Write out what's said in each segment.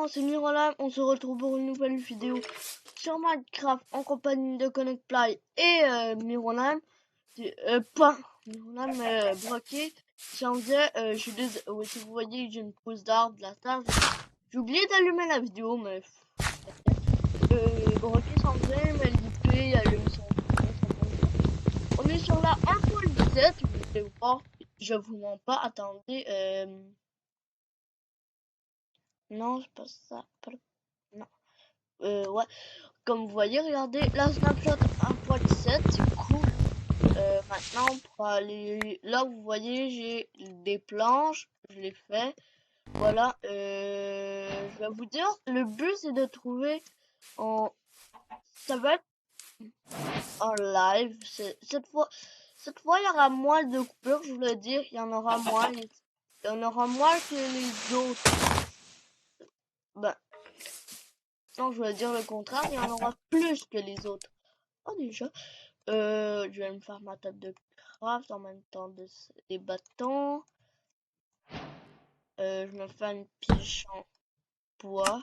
gens, c'est Mirolam, on se retrouve pour une nouvelle vidéo sur Minecraft en compagnie de ConnectPlay et Mirolam, pas Mirolam, mais Broquet. J'en disais, si vous voyez, j'ai une pousse d'arbre de la terre, j'ai oublié d'allumer la vidéo, mais Broquet s'en vient, mais l'IP allume son on est sur la 1.17, vous pouvez voir, je vous mens pas, attendez, non, c'est pas ça, non. Ouais, comme vous voyez, regardez, la snapshot 1.17, c'est cool. Maintenant, pour aller là, vous voyez, j'ai des planches, je les fais. Voilà, je vais vous dire, le but c'est de trouver ça va être en live. Cette fois, il y aura moins de coupures, je voulais dire, il y en aura moins, que les autres. Ben, non, je voulais dire le contraire, il y en aura plus que les autres. Oh, déjà. Je vais me faire ma table de craft en même temps des bâtons. Je me fais une pioche en bois.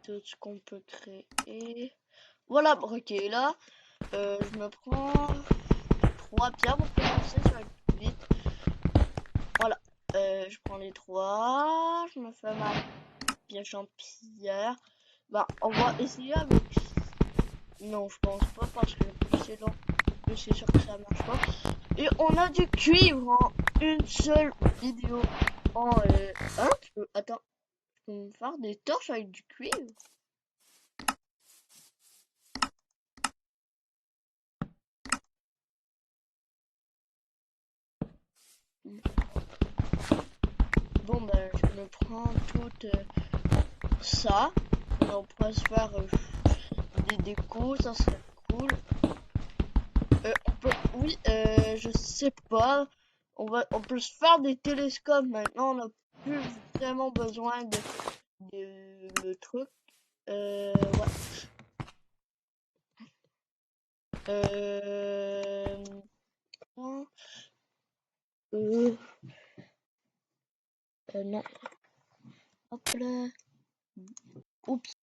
Tout ce qu'on peut créer. Voilà, ok, là, je me prends 3 pierres pour commencer, ça va être plus vite. Voilà, je prends les 3. Je me fais ma pioche en pierre. Bah, on va essayer avec... Non, je pense pas parce que c'est long. Je suis sûr que ça marche pas. Et on a du cuivre en une seule vidéo. Attends, je peux me faire des torches avec du cuivre? Bon ben, je me prends tout ça. On pourrait se faire des décos, ça serait cool. Oui, je sais pas. On peut se faire des télescopes maintenant. On n'a plus vraiment besoin de le truc. Ouais. Non. Hop là. Oups.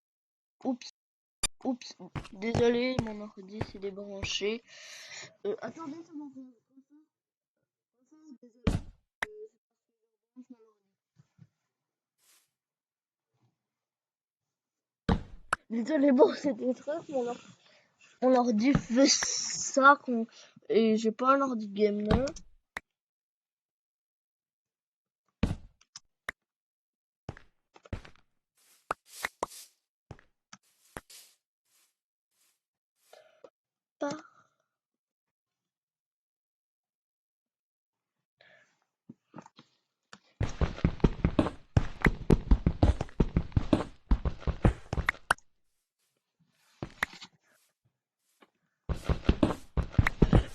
Désolé, mon ordi s'est débranché. Attendez, ça m'en fait. Désolé, bon, c'était trop. Mon ordi fait ça. Et j'ai pas un ordi gamer. Pas.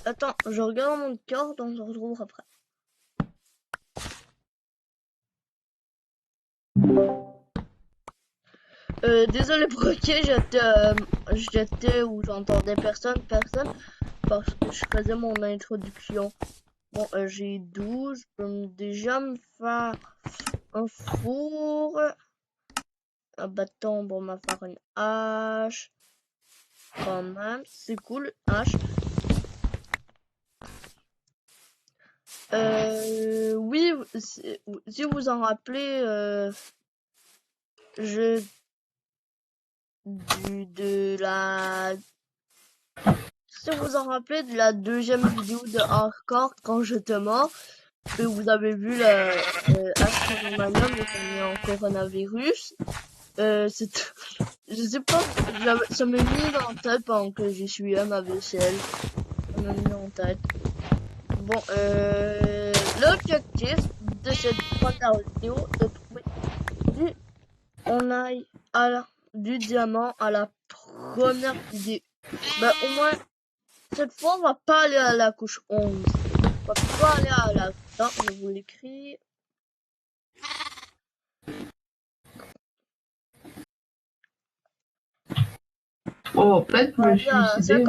Attends, je regarde mon cœur, donc on se retrouve après. Désolé pour lequel j'étais où j'entendais personne, parce que je faisais mon introduction. Bon, j'ai 12, je peux déjà me faire un four, un bâton pour me faire une hache, quand même, c'est cool, hache. Oui, si vous en rappelez, si vous en rappelez de la deuxième vidéo de Hardcore quand j'étais mort, que vous avez vu le Astronomanium et en coronavirus, je sais pas, ça m'est mis en tête pendant que j'y suis à ma vaisselle. Ça m'a mis en tête. Bon, l'objectif de cette première vidéo est de trouver du diamant à la première vidéo. Bah, au moins, cette fois, on va pas aller à la couche 11. On va pas aller à la... Non, je vous l'écris. Oh, en fait, je me suis suicidé.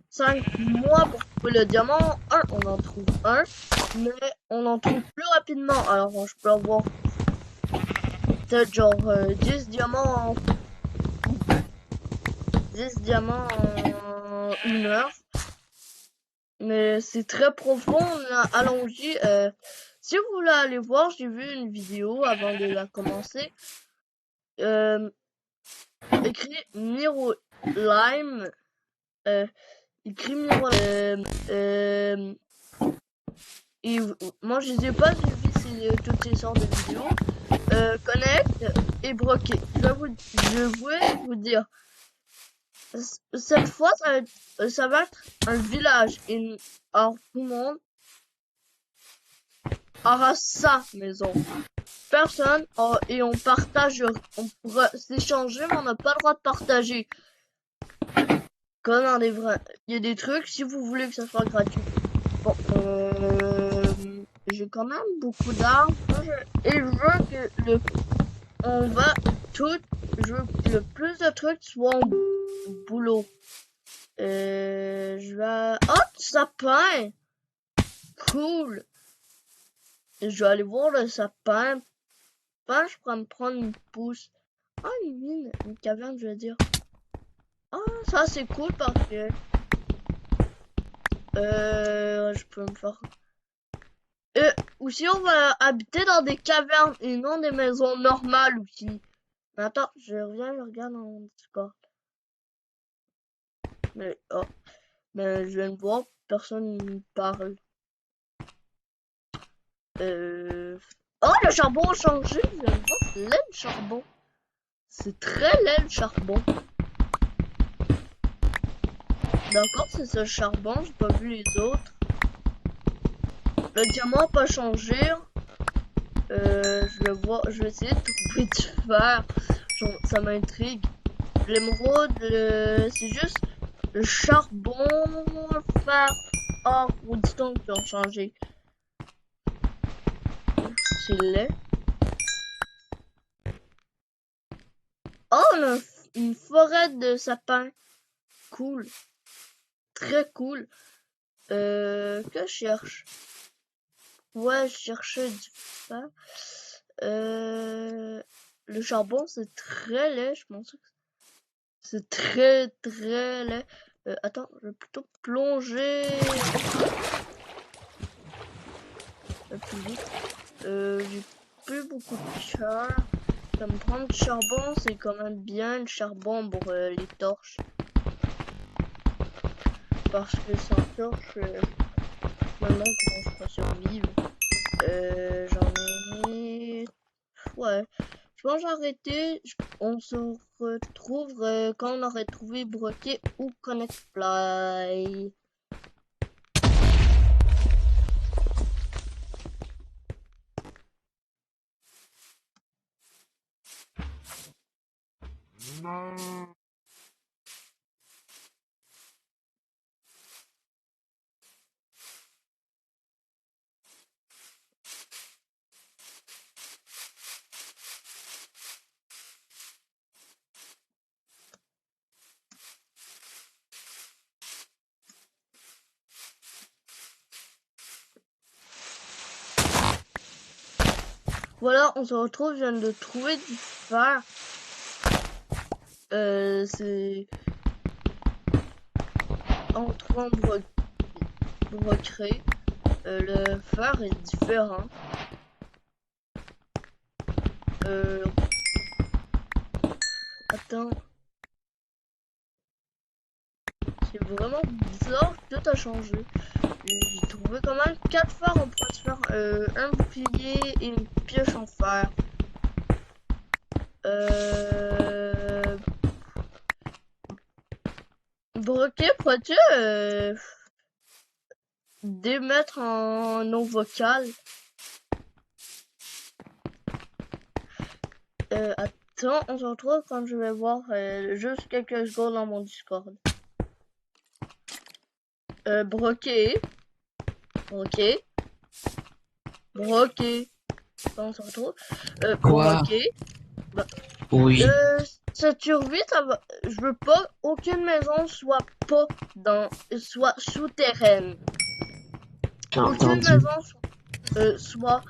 55 mois pour trouver le diamant. On en trouve un, mais on en trouve plus rapidement. Alors, je peux avoir peut-être genre 10 diamants en 10 diamants en 1 heure. Mais c'est très profond, allons-y. Si vous voulez aller voir, j'ai vu une vidéo avant de la commencer. Écrit Miro Lime. Écrit Miro et moi je les ai pas suivis toutes ces sortes de vidéos. Connect et broqué. Je vais vous dire. Cette fois, ça va être un village. Alors, tout le monde aura sa maison. Personne, et on partage, on pourra s'échanger, mais on n'a pas le droit de partager. Comme dans des vrais, il y a des trucs, si vous voulez que ça soit gratuit. Bon, j'ai quand même beaucoup d'armes, et je veux que on va tout, je veux que le plus de trucs soient en boulot. Je vais... Oh, du sapin! Cool! Je vais aller voir le sapin. Enfin, je pourrais me prendre une pousse. Ah, une mine, une caverne, je veux dire. Ah, ça c'est cool parce que... je peux me faire... aussi, on va habiter dans des cavernes et non des maisons normales aussi. Mais attends, je reviens, je regarde dans mon Discord. Mais, oh. Mais je viens de voir, personne ne parle. Oh, le charbon a changé. Je viens de voir, c'est laid le charbon. C'est très laid le charbon. D'accord, c'est ce charbon, j'ai pas vu les autres. Le diamant n'a pas changé. Je le vois, je vais essayer de trouver du fer. Genre, ça m'intrigue. L'émeraude, c'est juste le charbon, le fer, or, redstone qui ont changé. C'est laid. Oh, on a une forêt de sapins. Cool. Très cool. Que je cherche? Ouais, je cherchais du fer. Le charbon, c'est très laid, je pense. C'est très, très laid. Attends, je vais plutôt plonger. Plus vite. J'ai plus beaucoup de char. Ça me prendre du charbon, c'est quand même bien le charbon pour les torches. Parce que sans torche, maintenant comment je peux survivre? J'en ai... Ouais. Je pense que j'ai arrêté. On se retrouve quand on aurait trouvé Broquet ou Connect Fly. Voilà, on se retrouve, je viens de trouver du fer. C'est en train de recréer. Le fer est différent. Attends. C'est vraiment bizarre, tout a changé. J'ai trouvé quand même 4 phares, on pourrait se faire un bouclier et une pioche en fer. Broquet, pourrais-tu démettre en nom vocal? Attends, on se retrouve quand je vais voir juste quelques secondes dans mon Discord. Broquet. Broquet. Broquet. On se retrouve. Broquet. Bah, Oui. Cette survie, ça va. Je veux pas aucune maison soit pas soit souterraine. Aucune maison soit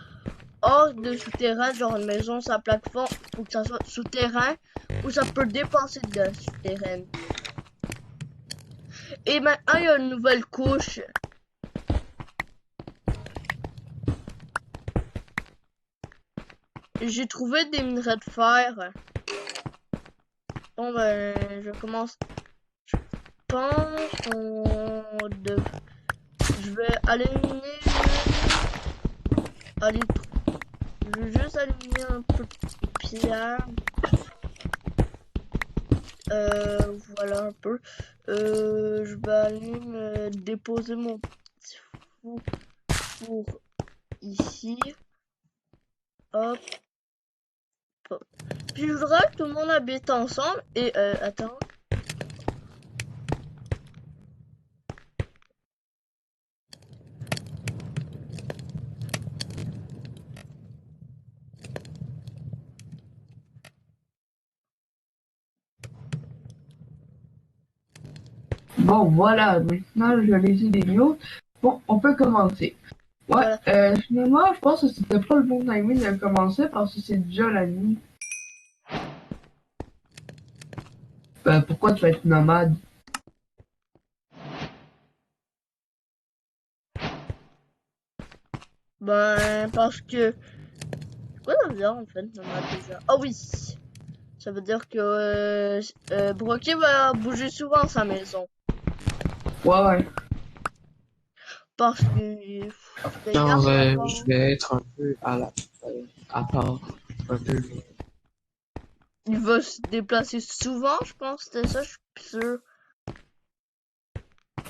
hors de souterrain, genre une maison, sa plateforme, faut que ça soit souterrain, ou ça peut dépasser de la souterraine. Et maintenant, il y a une nouvelle couche. J'ai trouvé des minerais de fer. Bon, ben, je commence. Je pense qu'on je vais aller miner Allez, je vais juste aller miner un peu de pierre. Voilà un peu. Je vais aller me déposer mon petit four ici. Hop. Hop. Puis je voudrais que tout le monde habite ensemble. Et attends. Bon, voilà, maintenant je les ai des news. Bon, on peut commencer. Ouais, Voilà. finalement, je pense que c'était pas le bon timing de commencer parce que c'est déjà la nuit. Pourquoi tu vas être nomade? Ben, parce que... Quoi ça veut dire en fait, nomade déjà? Ah oui! Ça veut dire que Brocky va bouger souvent sa maison. Ouais, ouais. Parce que Genre, d'ailleurs, je vais être un peu à part, un peu. il va se déplacer souvent, je pense. C'était ça, je suis plus sûre.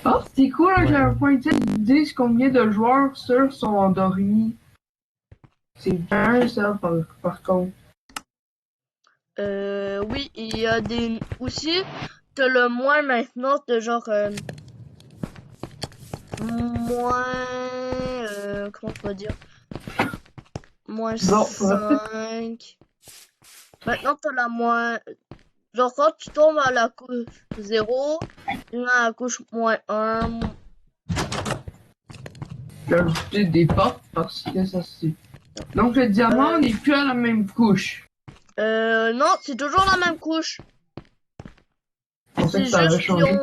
Oh, c'est cool, là, j'ai Ouais. un point de ils disent combien de joueurs sur sont endormis. C'est bien ça, par contre. Oui, il y a des... Aussi, t'as le moins maintenant, de genre... moins... comment on peut dire? Moins Bon, faudrait peut-être... 5. Maintenant, t'as la moins... Genre, quand tu tombes à la couche 0, tu viens à la couche moins 1. ajouter des portes parce que ça c'est... Donc le diamant n'est plus à la même couche. Non, c'est toujours la même couche. En fait, C'est ça avait juste qu'ils changé.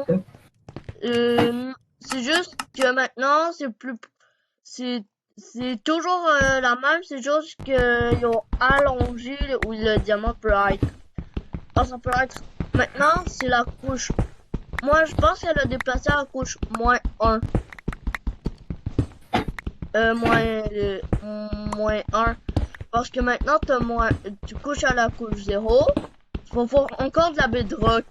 ont... c'est juste que maintenant, c'est plus... C'est toujours la même, c'est juste qu'ils ont allongé où le diamant peut être. Alors, ça peut être... Maintenant, c'est la couche... Moi, je pense qu'elle a déplacé à la couche moins 1. Moins 1. Parce que maintenant, tu couches à la couche 0. Il faut faire encore de la bedrock.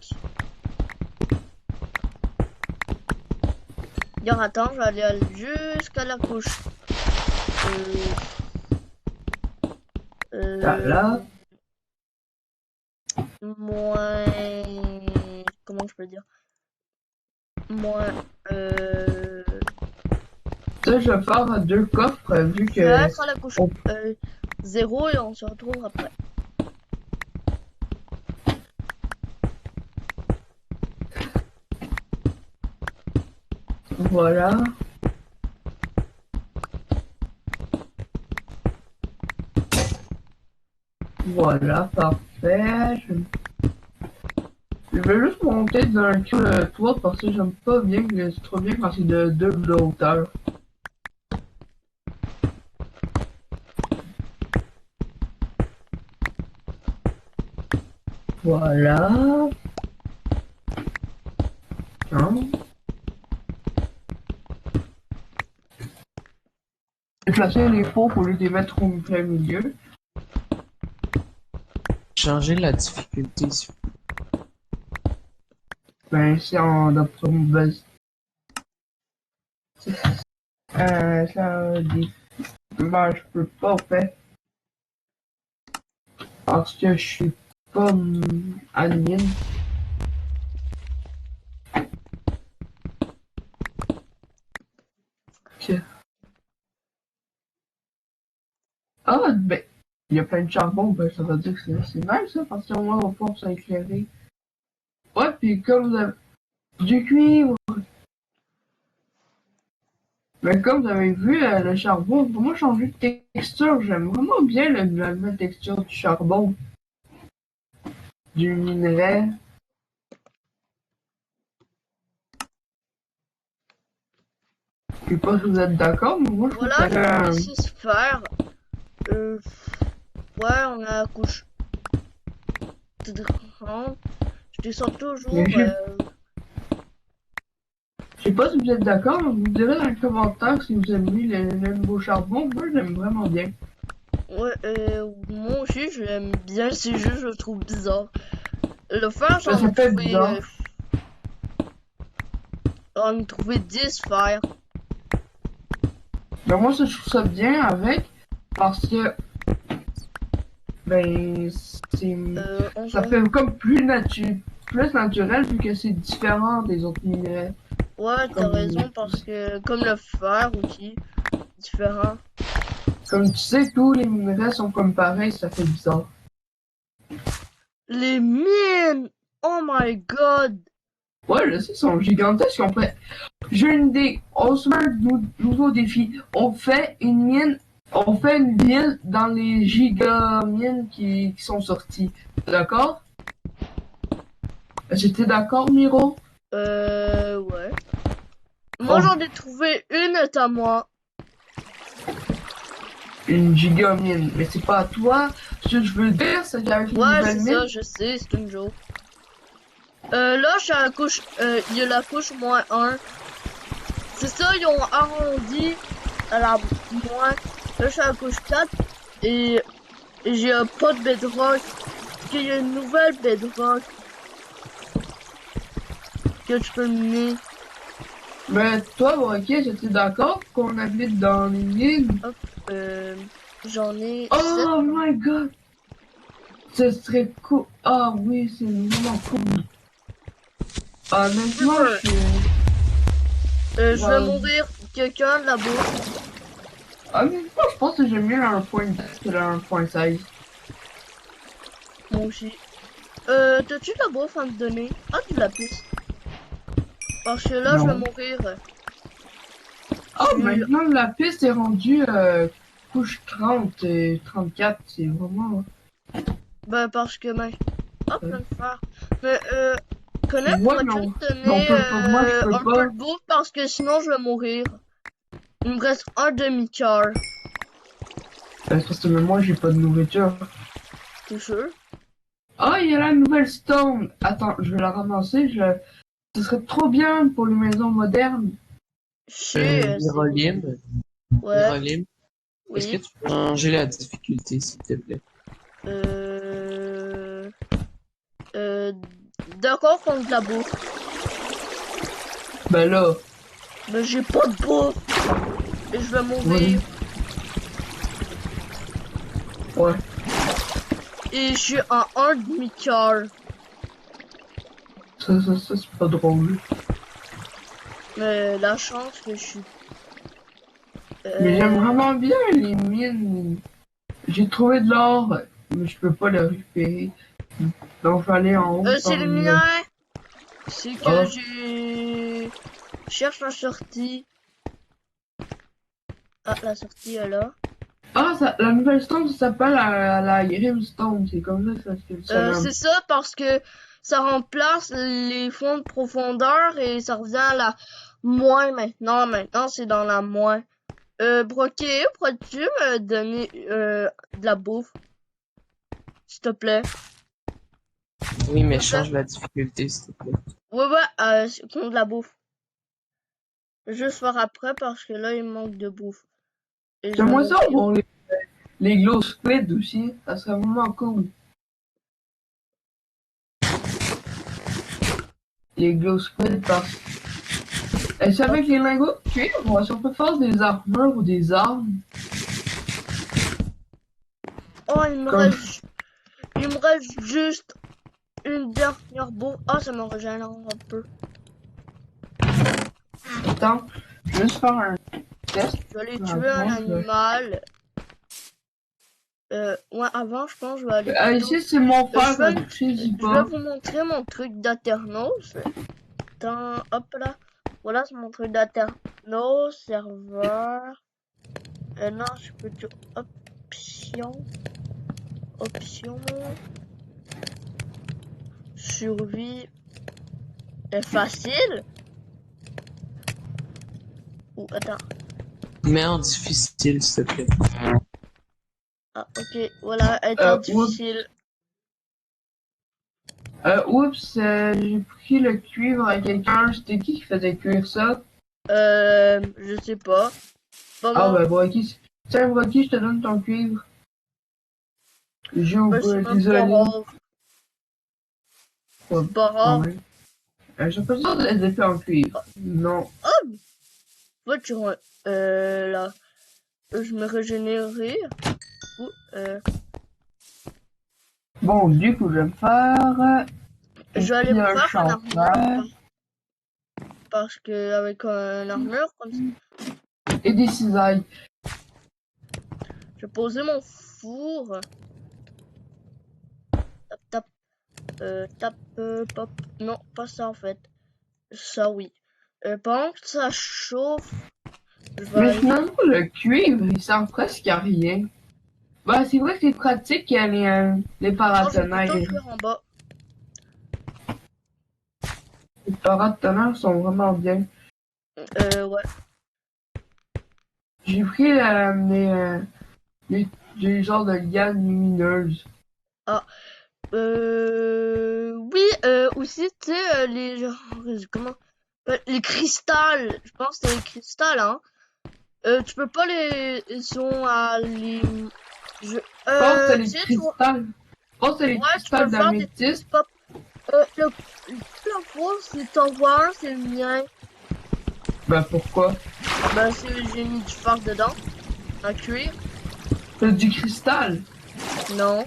D'ailleurs, attends, je vais aller jusqu'à la couche. Là, Moins... Comment je peux dire? Moins... ça, je vais faire 2 coffres vu Je vais que... être à la couche 0 et on se retrouve après. Voilà. Voilà, parfait. Je vais juste monter d'un coup le toit parce que j'aime pas bien, c'est trop bien quand c'est de 2 de hauteur. Voilà. Hein? J'ai placé les pots pour les mettre au plein milieu. Changer la difficulté, s'il vous Ben, c'est en d'après mon base. Ça dit. Ben, je peux pas, en fait. Parce que je suis pas admin. Que... Ah, ben, il y a plein de charbon, ben, ça veut dire que c'est nice, ça, parce qu'au moins on va pouvoir s'éclairer. Ouais, puis comme vous avez du cuivre, Mais comme vous avez vu, le charbon, pour moi, changer de texture, j'aime vraiment bien la nouvelle texture du charbon, du minerai. Je sais pas si vous êtes d'accord, mais moi, je trouve Voilà, que ça j'ai fait 6 sphères. Euh, ouais, on a la couche 30. Je descends mais toujours. je sais pas si vous êtes d'accord, mais vous me direz dans les commentaires si vous aimez le nouveau charbon. Moi, j'aime vraiment bien. Ouais, moi aussi, je l'aime bien. C'est juste, je le trouve bizarre. Le fer, Ben, ça fait bizarre. j'en ai trouvé 10 sphères. Mais moi, ça, je trouve ça bien avec, parce que, ben, c'est, On ça s'en... fait comme plus naturel vu que c'est différent des autres minerais. Ouais, t'as Comme, raison, parce que comme le fer aussi, différent. comme tu sais, tous les minerais sont comme pareils, ça fait bizarre. Les mines! Oh my god! Ouais, je sais, ils sont gigantesques. J'ai une idée. On se met un nouveau défi. On fait une ville dans les gigamines qui sont sorties. D'accord? J'étais d'accord, Miro? Ouais. Moi, On j'en ai trouvé une, à moi. une gigamine. Mais c'est pas à toi. Ce que je veux dire, c'est qu'avec une Ouais, nouvelle c'est ça, mine, je sais, c'est une joke. Là, je suis à la couche, il y a la couche -1. C'est ça, ils ont arrondi à la moins. Là, je suis à la couche 4 et j'ai pas de bedrock. Parce qu'il y a une nouvelle bedrock que tu peux miner. mais toi, bon, ok, j'étais d'accord qu'on habite dans les mines. Hop, j'en ai 7. Oh my god! Ce serait cool. Ah oui, c'est vraiment cool. Honnêtement, Creeper. je suis. Je vais Genre, mourir. Quelqu'un là-bas. honnêtement, je pense que j'aime mieux le 1.10 que le 1.16. Moi aussi. T'as-tu de la bouffe à me donner? Ah, du lapis. Parce que là, je vais Non. mourir. Je Oh, suis... maintenant la piste est rendue couche 30 et 34, c'est vraiment. Ben, parce que, ben, hop, euh, plein de fer. Mais, Tu connais, vois, pourrais-tu me mais on donner, peut pas, moi je peux un peu pas. de bouffe? Parce que sinon, je vais mourir. Il me reste un demi-cœur. C'est parce que même moi j'ai pas de nourriture. T'es sûr? Oh, il y a la nouvelle stone. Attends, je vais la ramasser. Ce serait trop bien pour les maisons modernes. Je sais, c'est bon. Hirolim, Ouais, Hirolim, est-ce que oui. tu peux changer la difficulté, s'il te plaît? Euh... Euh... D'accord contre de la bouffe. Ben là, Mais j'ai pas de bouffe. Et je vais ouais, mourir. ouais. Et je suis à un demi-cœur. Ça c'est pas drôle. Mais la chance que je suis... Mais j'aime Euh... vraiment bien les mines. J'ai trouvé de l'or, mais je peux pas le récupérer. Donc je vais aller en haut c'est par le une. mien. C'est que Ah, j'ai... Je cherche la sortie. Ah, la sortie est là. la nouvelle stone, ça s'appelle la Grimstone. C'est comme ça que ça se nomme. C'est ça parce que ça remplace les fonds de profondeur et ça revient à la moins maintenant. Maintenant, c'est dans la moins. Broquet, pourrais-tu me donner de la bouffe, s'il te plaît? Oui, mais S'il te plaît? change la difficulté, s'il te plaît. Ouais, contre de la bouffe. Je vais juste faire après parce que là, il me manque de bouffe. Et je vais J'aimerais ça mourir. avoir les glow squid aussi. Ça serait vraiment cool. Les glow squid parce et c'est avec les lingots de cuivre, si on peut faire des armures ou des armes. Oh, Comme il me reste juste une dernière bouffe. Ah, ça me régénère un peu. attends, je vais juste faire un test. Je vais aller tuer un Avant, animal. Ouais, avant, je pense que je vais aller plutôt... ici c'est mon je frère, vais, touchez-y je vais pas. vous montrer mon truc d'Aternos. Attends, hop là. Voilà, c'est mon truc d'interno, serveur. Non, je peux tout option. Option. Survie. Facile. Ou attends. Mets en difficile, s'il te plaît. Ah, ok. Voilà, être en difficile. Oups, j'ai pris le cuivre à quelqu'un. C'était qui faisait cuire ça? Je sais pas. Pas Ah, moi. ben, Brocky. Tiens, Brocky, je te donne ton cuivre. Ben, c'est même pas Désolé. rare. Ouais, C'est pas quand rare. même. J'ai pas besoin de les effets en cuivre. Non. Ouais, là. Je me régénérer. Ou, Bon, du coup, je vais me faire. je vais aller me faire un armure. chanteur Parce que avec un armure comme ça. et des cisailles. Je vais poser mon four. Tap, tap. Pop. Non, pas ça en fait. Ça oui. Pendant que ça chauffe, je vais Mais aller... finalement, le cuivre, il sert presque à rien. Bah, c'est vrai que c'est pratique, les Non, je vais plutôt paratonnerres. le faire en bas. Les paratonnerres sont vraiment bien. Ouais. J'ai pris les genres de lianes lumineuses. Ah. Oui, aussi, tu sais, les... Comment? Les cristals. Je pense que c'est les cristals, hein. Tu peux pas les... Ils sont à les... Je... Je pense que c'est les tu sais, cristals. Je pense que c'est les ouais, tu cristals peux faire des d'améthyste. pop. La fois, si t'en vois un, c'est le mien. Ben, pourquoi? Ben, j'ai mis du phare dedans. Un cuir. C'est du cristal. Non.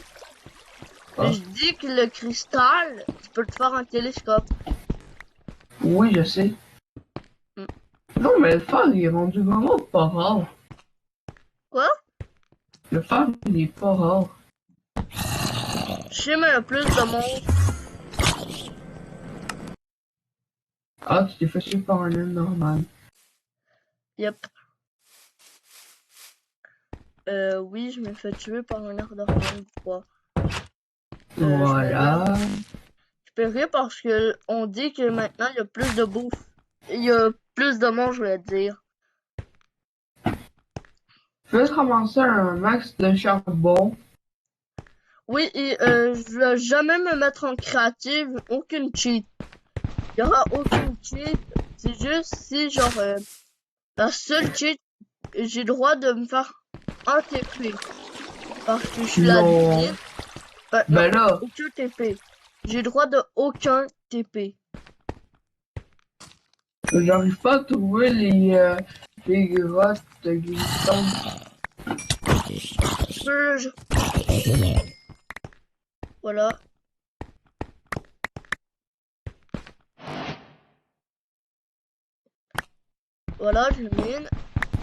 Ah. Mais je dis que le cristal, tu peux te faire un télescope. Oui, je sais. Mm. Non, mais le phare, il est rendu vraiment pas rare. Quoi? Le phare, il est pas rare. Je sais, mais il y a plus de monde. Ah, tu t'es fait tuer par un homme normal. Yep. Oui, je me fais tuer par un air normal, quoi. Voilà. Je peux rire parce que on dit que maintenant il y a plus de bouffe. Il y a plus de monde, je voulais dire. Je vais te ramasser un max de charbon. Oui, et je vais jamais me mettre en créative, aucune cheat. Il y aura aucune cheat. C'est juste si, genre, la seule cheat, j'ai le droit de me faire un TP. Parce que je suis la Non. limite. Non, Ben là, aucun TP. J'ai le droit de aucun TP. j'arrive pas à trouver les grottes de glissons. Voilà. Voilà, je le mine.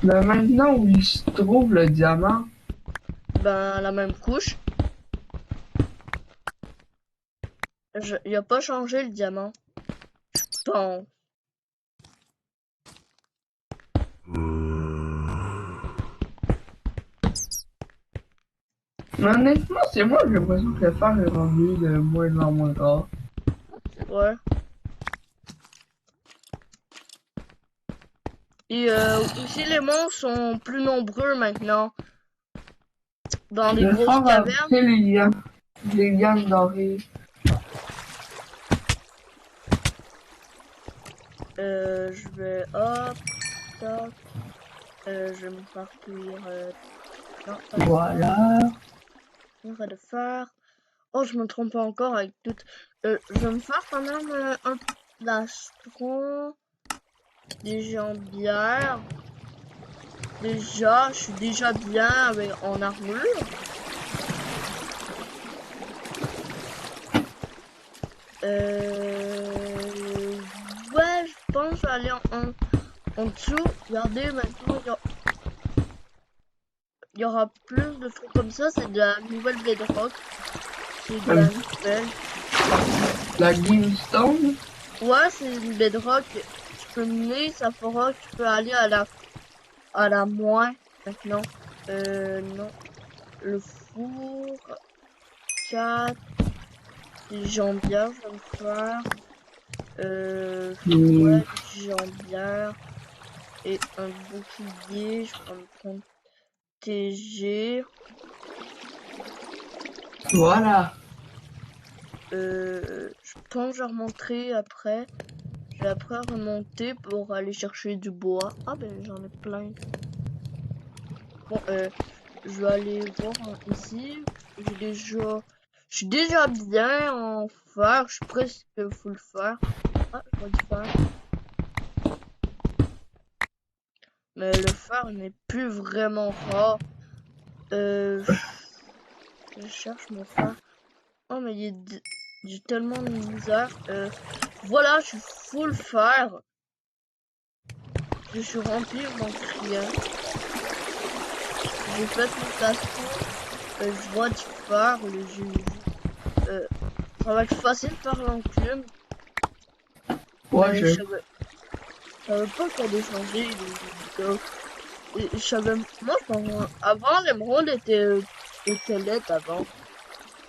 Mais maintenant où il se trouve le diamant, Ben, la même couche. Il a pas changé le diamant. Je pense. mais honnêtement, c'est moi j'ai l'impression que le phare est rendu de moins en moins rare. Ouais. Et aussi les monstres sont plus nombreux maintenant. Dans les Le grosses phare a cavernes. pris les lianes dorées. Je vais hop, tac. Je vais me faire cuire. Non, pas Voilà. de fer. Oh, je me trompe pas encore avec tout. Je vais me faire quand même un plastron. Des jambières. Déjà, je suis déjà bien en armure. Ouais, je pense aller en dessous. Regardez, maintenant, il y aura plus de trucs comme ça. C'est de la nouvelle bedrock. C'est de la nouvelle. La glistone. Ouais, c'est une bedrock. Je peux mener, ça fera que tu peux aller à la moins maintenant. Non. Le four, 4, des jambières, je vais me faire. Ouais, des jambières. Et un bouclier, je vais me prendre TG. Voilà. Je pense que je remonterai après. Je vais après remonter pour aller chercher du bois. Ah ben j'en ai plein. Bon, je vais aller voir ici. Je suis déjà bien en fer. Je suis presque full fer. Ah, je vois du fer. Mais le fer n'est plus vraiment rare. Je cherche mon fer. Oh mais j'ai tellement de misère. Voilà, je suis full fer. Je suis rempli mon client. J'ai fait mon plastron. Je vois du fer. Ça va être facile de faire l'enclume. Ouais, Mais je... je savais pas qu'il allait changer. Je savais, moi, je pense, avant, l'émeraude était laide avant.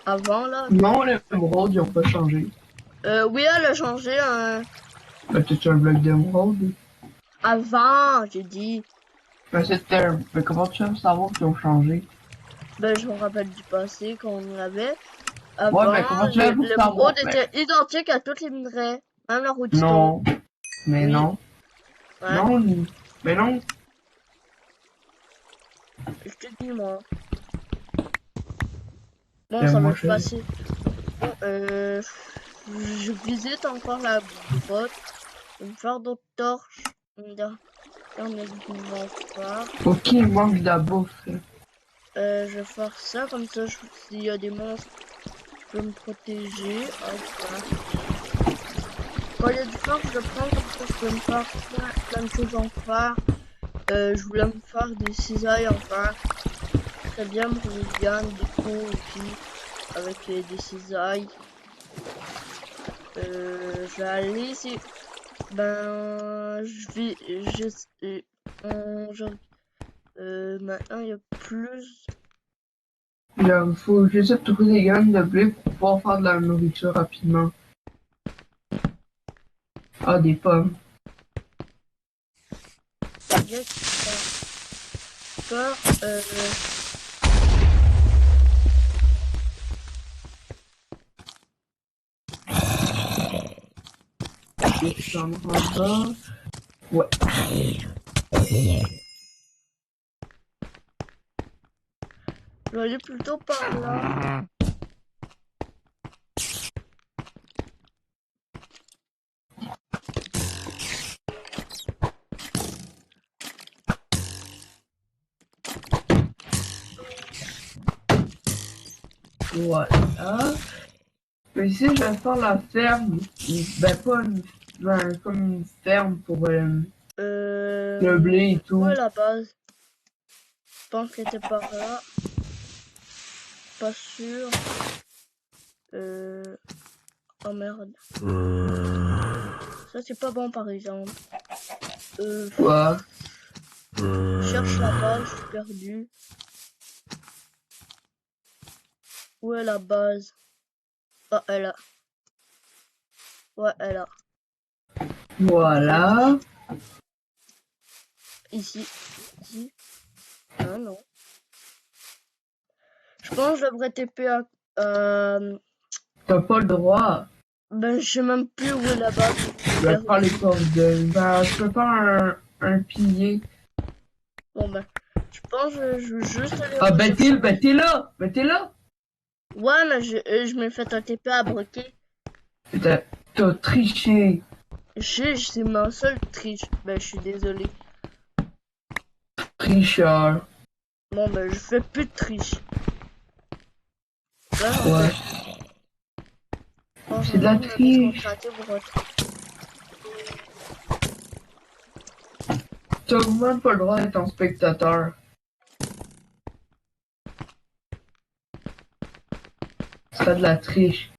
Avant, là. Non, les émeraudes, ils ont pas changé. Oui, elle a changé, Ben, t'as un bloc d'émeraude? avant, j'ai dit. Ben, ben, comment tu vas savoir qu'ils ont changé? Ben, je me rappelle du passé quand on l'avait. Ouais, Avant, ben, comment tu vas savoir? l'émeraude était identique à toutes les minerais. Même la redstone. Non. Mais Oui. non. Ouais. Non, mais non. Je te dis, moi. Bon, Ben, ça va moi, être facile. Bon, je visite encore la grotte. Je vais me faire d'autres torches. On a du faire. Ok, il manque de la bouffe. Je vais faire ça, comme ça, s'il y a des monstres, je peux me protéger. Hop, quand il y a du fer, je le prends, comme ça, je peux me faire plein de choses en fer. Je voulais me faire des cisailles en fer. Très bien pour les viandes, des coups aussi, avec des cisailles. Je vais aller ici. Ben, maintenant, il y a plus. Il faut juste trouver des graines de blé pour pouvoir faire de la nourriture rapidement. Ah, des pommes. Peur, J'en bas. Ouais. je vais aller plutôt par là. Voilà. Mais ici, je vais faire la ferme. Ben, pas une, ben, comme une ferme pour le blé et tout. Où est la base? Je pense qu'elle était par là. Pas sûr. Oh merde. Ça c'est pas bon par exemple. Ouais. Je cherche la base, je suis perdu. Où est la base? Oh, elle a. Ouais, elle a. Voilà. Ici. Ici. Ah non. Je pense que je devrais TP à... T'as pas le droit. Ben, je sais même plus où est la base. Je vais faire les coordonnées. Ben, je peux faire un pilier. Bon ben, je pense que je veux juste aller Ah, ben rechercher. t'es là. Ben t'es là. Ouais, mais je m'ai fait un TP à broquer. T'as triché. C'est ma seule triche. Ben, je suis désolé. Tricheur. Bon, ben, je fais plus de triche. Là, Ouais. Oh, C'est de la triche. T'as même pas le droit d'être un spectateur. C'est de la triche.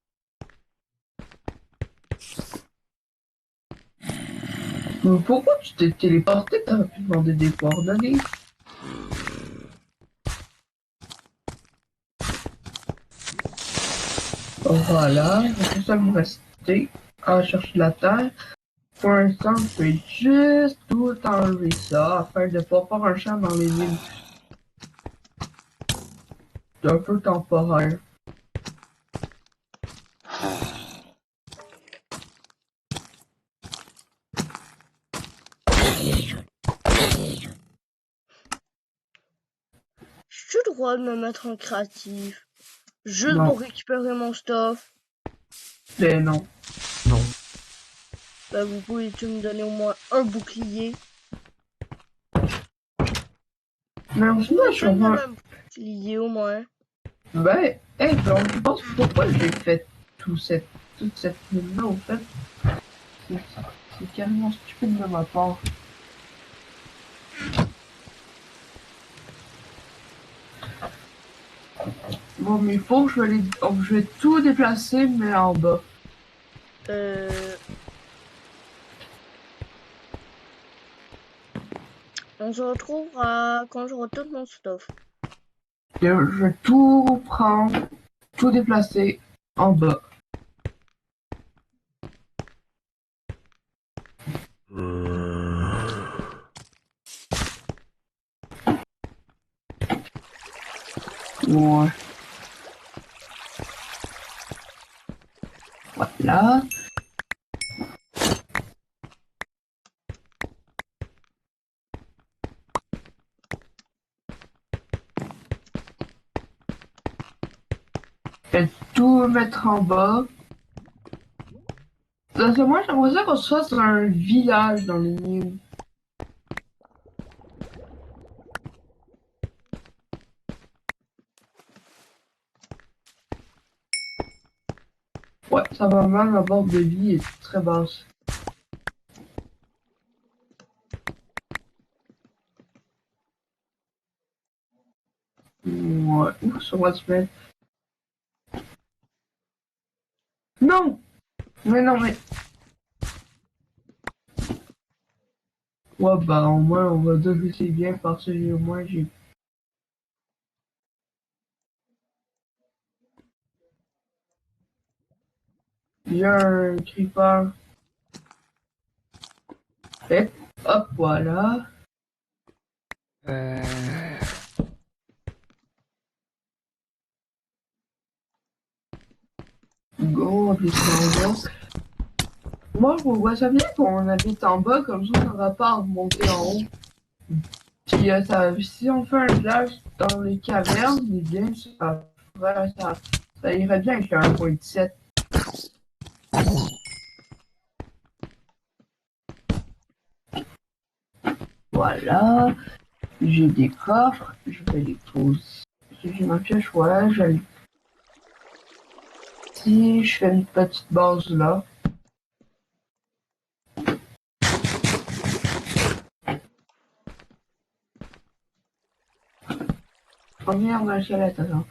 Pourquoi tu t'es téléporté? T'as pu demander des coordonnées. Voilà, il va ça me rester à chercher la terre. Pour l'instant, je vais juste tout enlever ça afin de pas faire un champ dans les mines. C'est un peu temporaire. J'ai le droit de me mettre en créatif. Juste Non. pour récupérer mon stuff. Mais non. Non. Bah, vous pouvez-tu me donner au moins un bouclier? Mais en ce moment, je suis Donne-moi en un bouclier au moins. Ben, hey, donc, je pense pourquoi j'ai fait toute cette mine-là, au fait. C'est c'est carrément stupide de ma part. Bon, mais il faut que je vais tout déplacer, mais en bas. On se retrouve quand je retourne mon stuff. Et je vais tout prendre, tout déplacer en bas. Ouais. Voilà. Et tout mettre en bas. Parce que moi, j'aimerais ça qu'on se fasse un village dans les mines. Ouais, ça va mal, la barre de vie est très basse. Ouais, où ça va se mettre? Non! Mais non, mais... Ouais, bah, au moins, on va dire que c'est bien parce que au moins, j'ai bien un creeper. Et hop, voilà. Go, on descend en bas. Moi, je vois ça bien qu'on habite en bas, comme ça, on n'aura pas à remonter en haut. Puis, si on fait un village dans les cavernes, les games, ça irait bien avec un 1.7. Voilà. J'ai des coffres, je vais les poser. J'ai ma pioche, voilà, si je fais une petite base là. Première machette, attends.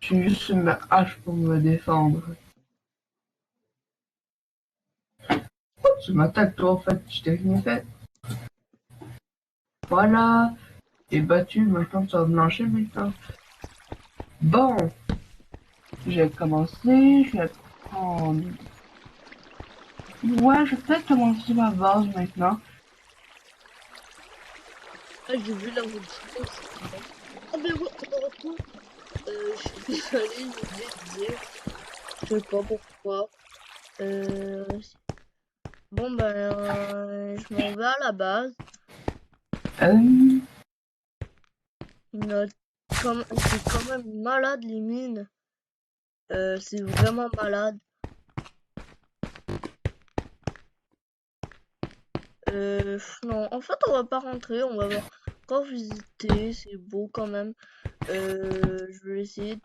J'ai juste une hache pour me défendre. Oh, tu m'attaques toi en fait, je t'ai rien fait. Voilà. Et battu, maintenant tu vas me lâcher maintenant. Bon, j'ai commencé, je vais prendre. Ouais, je vais peut-être commencer ma base maintenant. Ah, j'ai vu la routine. Ah, ben ouais, on me retrouve. Je suis désolée, j'ai oublié de dire. Je sais pas pourquoi. Bon, ben, je m'en vais à la base. Euh, C'est quand même malade les mines. C'est vraiment malade. Non, en fait, on va pas rentrer, on va encore visiter, c'est beau quand même. Je vais essayer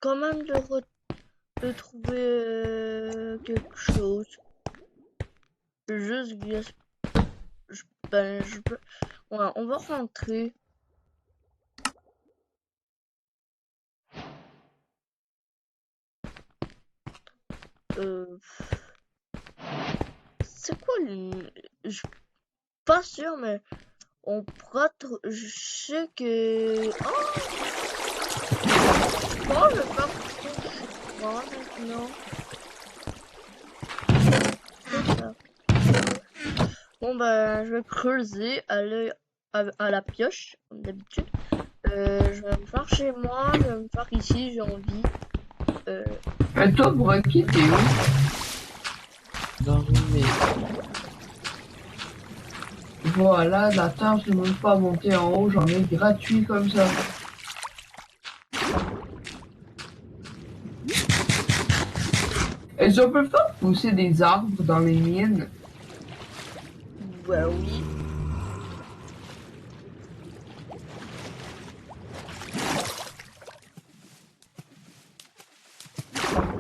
quand même de trouver quelque chose. Juste, ben, je peux. Ouais, on va rentrer. Euh, c'est quoi je suis pas sûr, mais on pourra je sais que oh je vais faire quoi maintenant. C'est ça. Bon ben je vais creuser à l'œil à la pioche comme d'habitude. Je vais me faire chez moi, je vais me faire ici, j'ai envie. Et toi, Brocky, t'es où? Dans une maison. Voilà, la terre, je ne même pas monter en haut, j'en ai gratuit comme ça. Est-ce qu'on peut faire pousser des arbres dans les mines? Bah oui.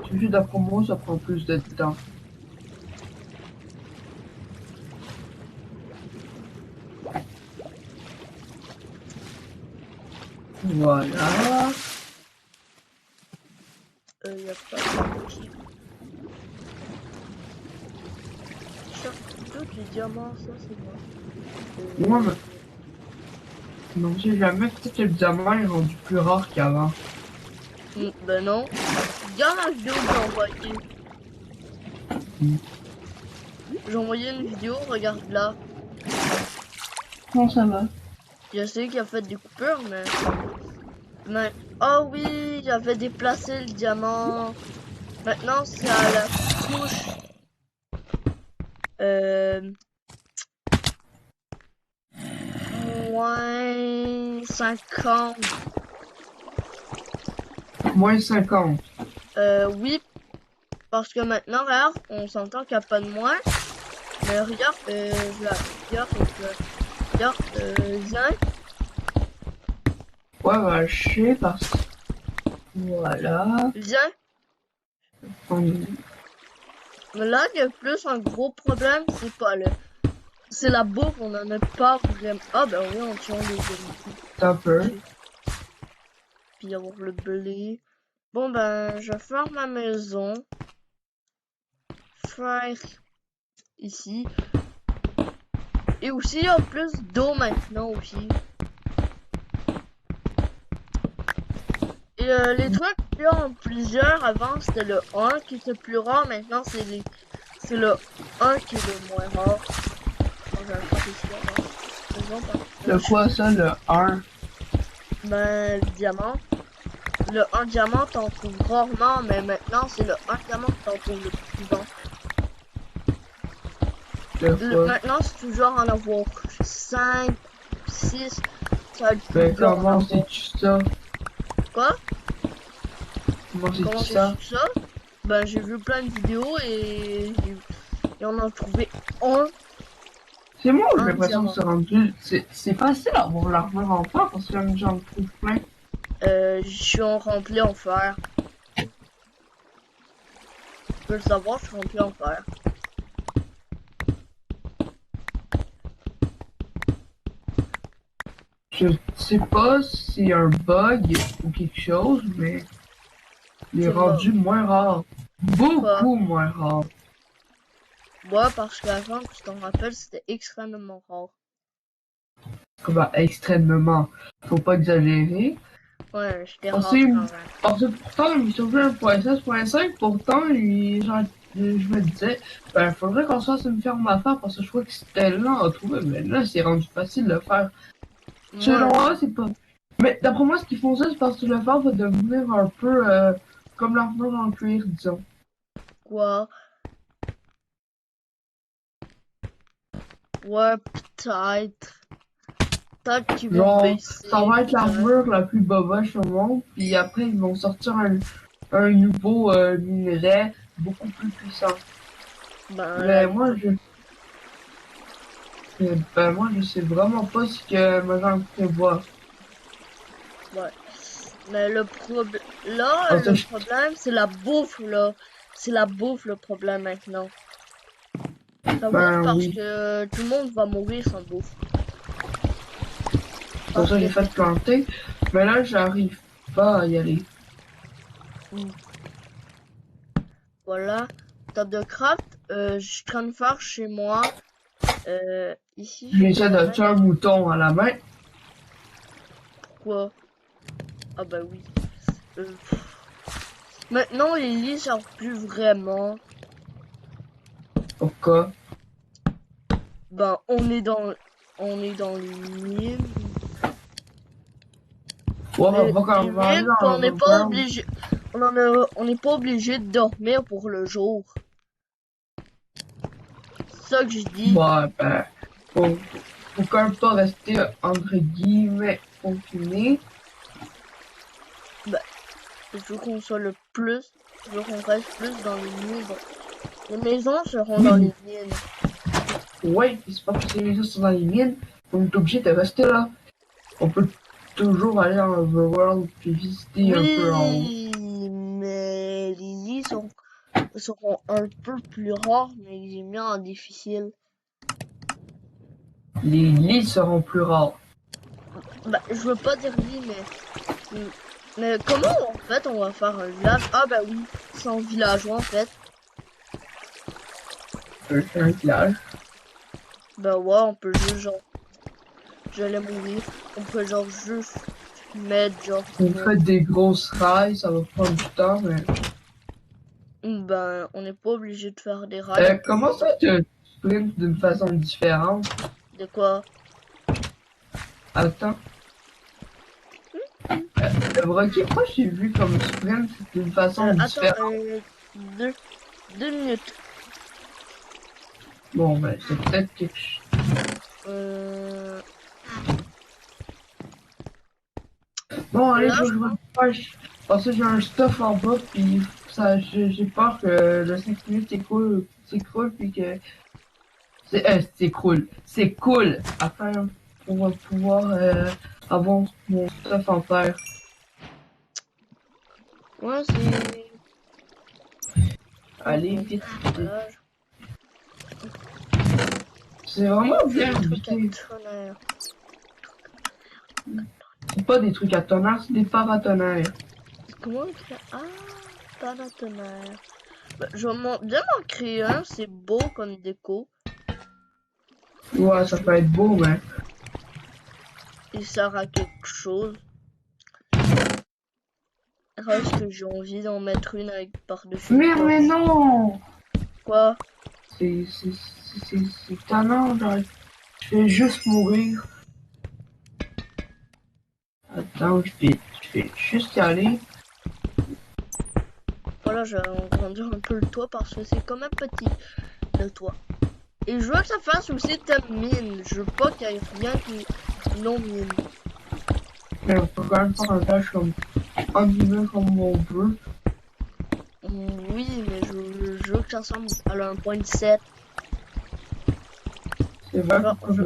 C'est juste d'après moi, ça prend plus de temps. Voilà. Y a pas de petit. Surtout les diamants, ça c'est moi. Moi, non, j'ai jamais fait que le diamant est rendu plus rare qu'avant. Ben non. Regarde la vidéo que j'ai envoyée. J'ai envoyé une vidéo, regarde là. Comment ça va? Je sais qu'il a fait des coupures, mais... Oh oui, j'avais déplacé le diamant. Maintenant, c'est à la couche. Moins 50. Moins 50. Oui, parce que maintenant, regarde, on s'entend qu'il n'y a pas de moins. Mais regarde, regarde, viens. Ouais, bah, je sais parce que... Voilà. Viens. On- Mais là, il y a plus un gros problème, c'est pas le... C'est la bouffe, on en a pas vraiment... Ah ben oui, on tient les légumes. Un peu. Puis avoir le blé. Bon ben, je vais faire ma maison. Faire ici. Et aussi, il y a plus d'eau maintenant aussi. Et les trucs, il y en a plusieurs. Avant, c'était le 1 qui était plus rare. Maintenant, c'est le 1 qui est le moins rare. Bon, je vais le faire ici alors. Faisons par- Le quoi ça, le 1? Ben, le diamant. Le 1 diamant, t'en trouves rarement, mais maintenant, c'est le 1 diamant que t'en trouves le plus souvent. Maintenant, c'est toujours en avoir 5, 6. Ça va être plus Ben, dur en comment avoir. sais-tu ça? Quoi? Comment Comment sais-tu j'ai ça? su ça? Ben, j'ai vu plein de vidéos et on en a trouvé un. C'est moi, j'ai Un l'impression diamant. que c'est rendu... C'est facile d'avoir l'armure en fer parce que j'en trouve plein. Je suis en rempli en fer. Tu peux le savoir, je suis rempli en fer. Je sais pas si c'est un bug ou quelque chose, mais il est C'est rendu moins rare. Quoi? Beaucoup moins rare. Ouais, parce qu'avant, tu t'en rappelles, c'était extrêmement rare. Comme extrêmement. Faut pas exagérer. Ouais, j'étais Parce rare que, quand même. parce que pourtant, la mission 1.16.5, pourtant, je me disais, ben, faudrait qu'on se fasse une ferme à faire parce que je crois que c'était lent à trouver, mais là, c'est rendu facile de le faire. Selon Ouais, moi, c'est pas. Mais d'après moi, ce qu'ils font ça, c'est parce que le fer va devenir un peu comme l'armure en cuir, disons. quoi? Ouais, peut-être. Peut-être qu'ils vont Genre, baisser. ça va être peut-être. l'armure la plus boboche au monde, puis après, ils vont sortir un nouveau minerai beaucoup plus puissant. Ben, Mais moi, je sais vraiment pas ce que Mojang prévoit. ouais. Mais le problème, là, Parce que le problème, c'est la bouffe, là. C'est la bouffe, le problème, maintenant. Ça va ben parce oui, que tout le monde va mourir sans bouffe. c'est pour Parce ça que que j'ai fait planter. Mais là, j'arrive pas à y aller. voilà. Table de craft, je suis en train de faire chez moi. Ici, J'essaie de tuer un mouton à la main. Pourquoi? Ah bah oui. Maintenant, les lits servent plus vraiment. Pourquoi? Ben, on est dans les mines. Ouais, Mais on va quand les on va aller mines, dans on n'est pas l'underground. obligé, on n'est pas obligé de dormir pour le jour. C'est ça que je dis. Ouais, ben, faut quand même pas rester, entre guillemets, confiné. Je veux qu'on soit je veux qu'on reste plus dans les mines. Les maisons seront dans les mines. Ouais, puis c'est pas parce que les gens sont dans les mines, on est obligé de rester là. On peut toujours aller dans l'Overworld puis visiter un peu en haut. Oui, mais les lits seront un peu plus rares, mais j'ai mis en difficile. Les lits seront plus rares. Bah, je veux pas dire lit, mais comment en fait on va faire un village? Ah bah oui, sans villageois en fait. Un village. Bah ouais, on peut juste genre, j'allais mourir. On peut genre juste mettre genre, On fait des grosses rails, ça va prendre du temps, mais... ben on n'est pas obligé de faire des rails. Comment ça tu sprints d'une façon différente? De quoi? Attends. Rocky, pourquoi j'ai vu comme sprint d'une façon Attends, différente? deux minutes. Bon, ben, c'est peut-être quelque chose. Bon, allez, Là, faut que je me dépêche. Parce que j'ai un stuff en bas, puis ça, j'ai peur que le 5 minutes s'écroule, puis que... C'est cool à faire pour pouvoir avoir mon stuff en terre. ouais, c'est Allez, vite. village. C'est vraiment On fait bien des trucs à habité. tonnerre. C'est pas des trucs à tonnerre, c'est des paratonnerres. Comment on crée? Ah, paratonnerre. Bah, je vais bien m'en créer un, c'est beau comme déco. Ouais, ça peut être beau, mais... Il sert à quelque chose. Reste que j'ai envie d'en mettre une avec par-dessus une Mais torche. non! Quoi? C'est tannant, j'arrête. Je vais juste mourir. Attends, je vais juste y aller. Voilà, je vais agrandir un peu le toit parce que c'est quand même petit, le toit. Et je veux que ça fasse aussi ta mine. Je veux pas qu'il y ait rien qui non mine. Mais on peut quand même faire un village comme... En guillemets, comme on veut. Oui, mais je veux que ça ressemble à la 1.7. C'est vrai, Genre, pourquoi pas.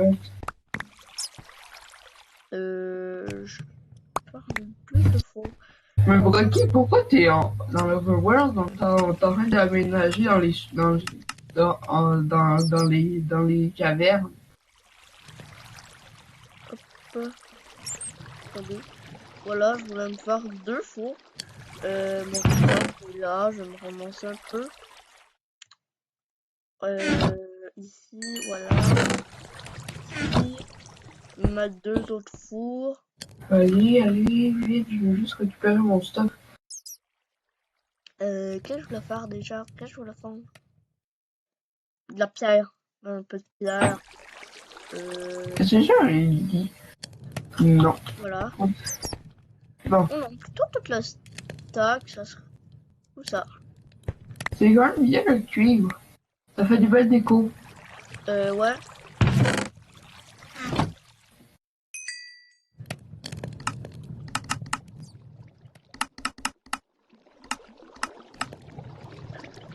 je vais faire plus de faux. Mais pourquoi t'es dans l'Overworld, donc t'es en train d'aménager dans les cavernes? Attendez. Voilà, je voulais me faire 2 fours. Mon stuff est là, je vais me ramasser un peu. Ici, voilà. Ici, mettre 2 autres fours. Allez, vite, je veux juste récupérer mon stuff. Qu'est-ce que je voulais faire déjà? Qu'est-ce que je voulais faire? De la pierre. Un peu de pierre. Qu'est-ce que j'ai un lit? Non. Voilà. Bon. Oh non, plutôt toute la stack, ça serait... Où ça? C'est quand même bien le cuivre. Ça fait du bel déco. Ouais.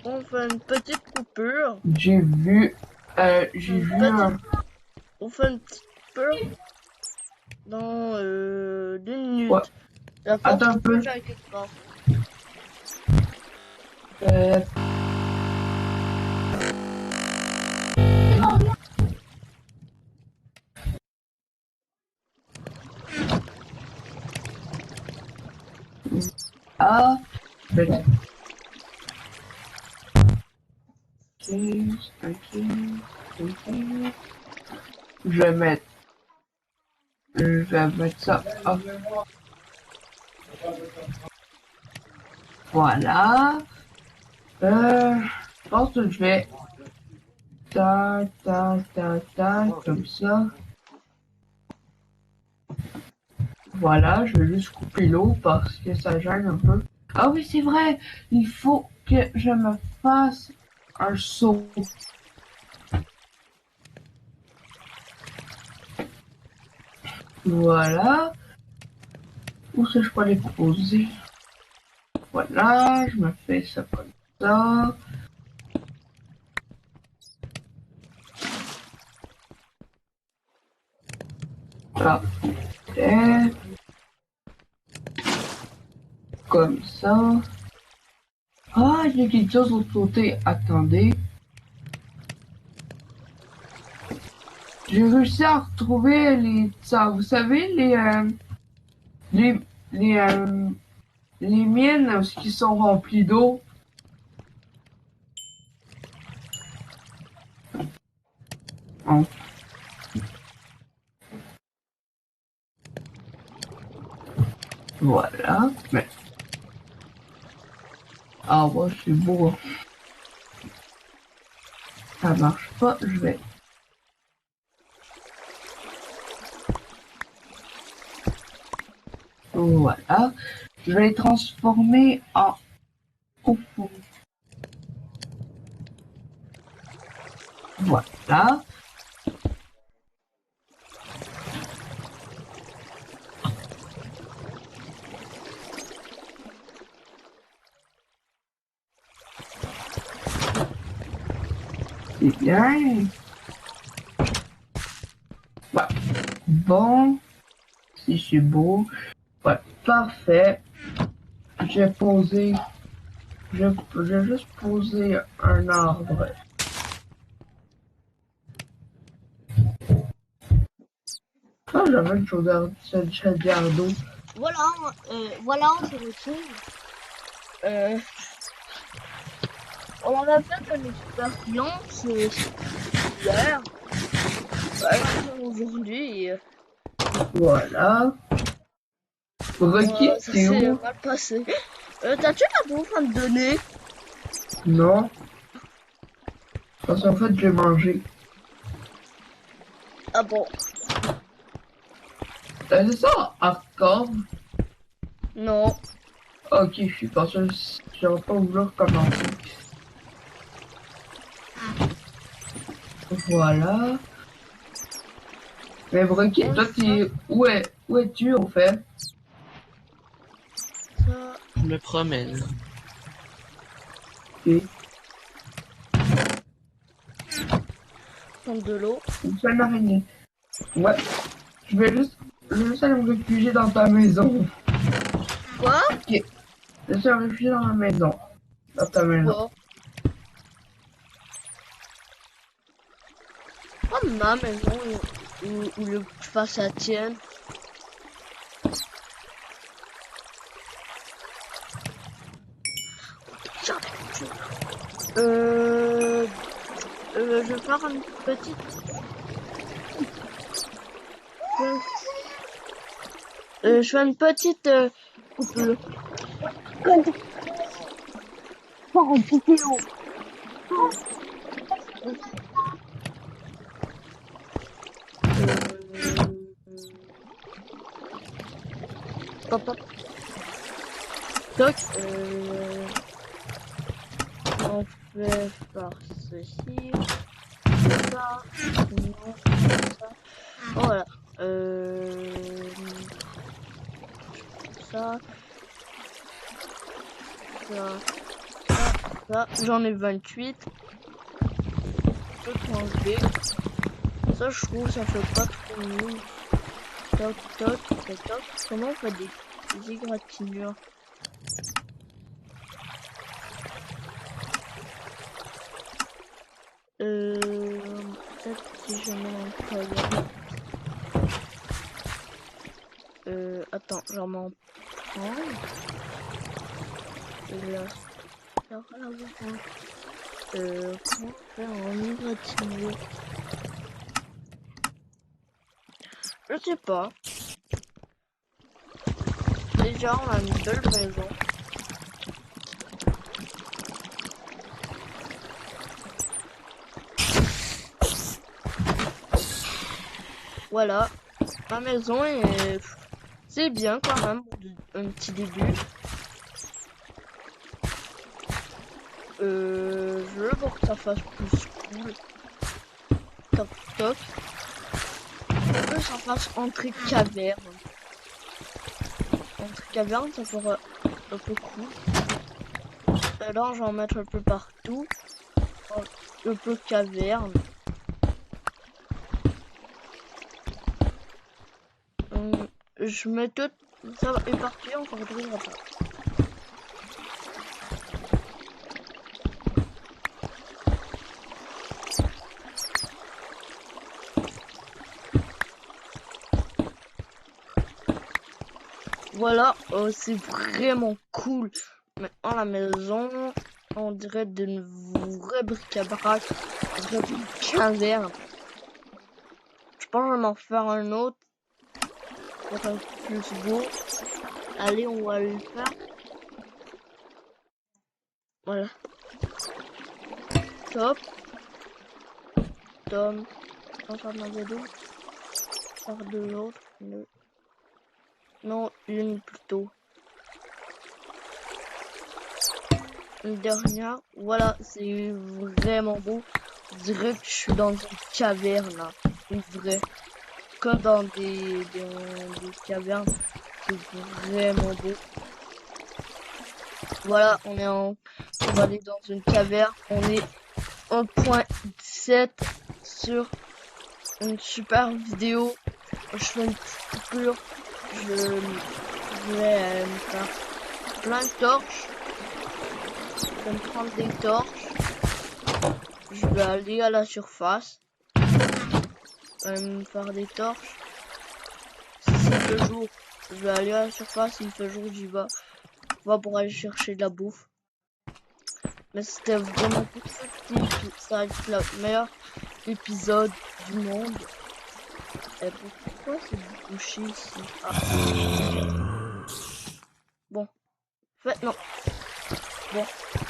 On fait une petite coupure. J'ai vu un... On fait une petite coupure dans 2 minutes. Ouais. La Attends un peu. quelque part. Euh... Ah, ben, Ok. Je vais mettre. Je vais mettre ça. Hop. Voilà. Je pense que je vais. Comme ça. Voilà, je vais juste couper l'eau parce que ça gêne un peu. Ah oui, c'est vrai, il faut que je me fasse un seau. Voilà. Où est-ce que je peux les poser? Voilà, je me fais ça comme ça. Là, et comme ça. Ah, il y a quelque chose de l'autre côté. Attendez. J'ai réussi à retrouver ça, vous savez, les, les, euh, les mines qui sont remplies d'eau. Bon. Voilà. Mais... Ah ouais, c'est beau. Ça marche pas, je vais. Voilà. Je vais les transformer en coco. Voilà. C'est bien. Ouais. Bon. Si c'est beau. Ouais. Parfait. J'ai posé. J'ai juste posé un arbre. Ah, j'avais une chaudière d'eau. Voilà, voilà, on se retrouve. On en a fait une expérience hier. Aujourd'hui, Voilà. Rocky, ça t'es s'est où? mal passé. T'as-tu la bouffe à me donner? Non. Parce qu'en fait, j'ai mangé. Ah bon? C'est ça, hardcore? Non. Ok, je suis pas sûr. J'aurais pas voulu recommencer. Voilà. Mais Brocky, toi, t'es... Où es-tu, en fait? Ça, Je me promène. Ok. prendre de l'eau. Une seule araignée. Ouais. Je vais juste aller me réfugier dans ta maison. Quoi? Ok. Je vais me réfugier dans ma maison. Dans ta maison. Quoi? Pas ma maison où le face à tienne. Je vais faire une petite. Je fais une petite coupure. Pour une vidéo. Hop, hop. Toc. On fait par ceci. Ça. Non. Ça. Voilà. Ça. Ça. J'en ai 28. Je peux enlever. Ça, je trouve, ça fait pas trop nul. Toc, toc, toc, toc. Comment on fait des égratignures? Peut-être si je mets un tailleur. Attends, j'en m'en prends. Et là, ça va l'avoir. Comment faire en égratigner? Je sais pas. Déjà, on a une belle maison. Voilà, ma maison est... C'est bien quand même, un petit début. Je veux pour que ça fasse plus cool. Toc toc. Je veux que ça fasse entrée caverne. Entrée caverne, ça fera un peu cool. Alors je vais en mettre un peu partout. Un peu caverne. Je mets tout ça est parti, on se retrouve après. Voilà, c'est vraiment cool. Maintenant la maison, on dirait d'une vraie bric-à-brac, une vraie caverne. Je pense que je vais m'en faire un autre pour être plus beau. Allez, on va le faire. Voilà. Top. Tom. On va faire deux. Faire de l'autre. Non, une plutôt. Une dernière. Voilà, c'est vraiment beau. Je dirais que je suis dans une caverne là. Une vraie. Comme dans des cavernes. C'est vraiment beau. Voilà, on va aller dans une caverne. On est 1.7 sur une super vidéo. Je fais une petite coupure. Je vais me faire plein de torches. Je vais me prendre des torches. Je vais aller à la surface. Je vais me faire des torches. Si c'est fait jour, je vais aller à la surface. S'il fait jour, j'y vais. On va pour aller chercher de la bouffe. Mais c'était vraiment cool. Ça va être le meilleur épisode du monde. Et pourquoi c'est bouché ici? Ah. Bon. En fait, non. Bon.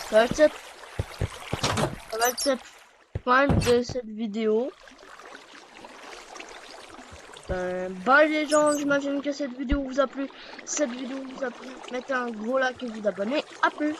Ça va être cette fin de cette vidéo. Bye les gens, j'imagine que cette vidéo vous a plu. Si cette vidéo vous a plu, mettez un gros like et vous abonnez. À plus.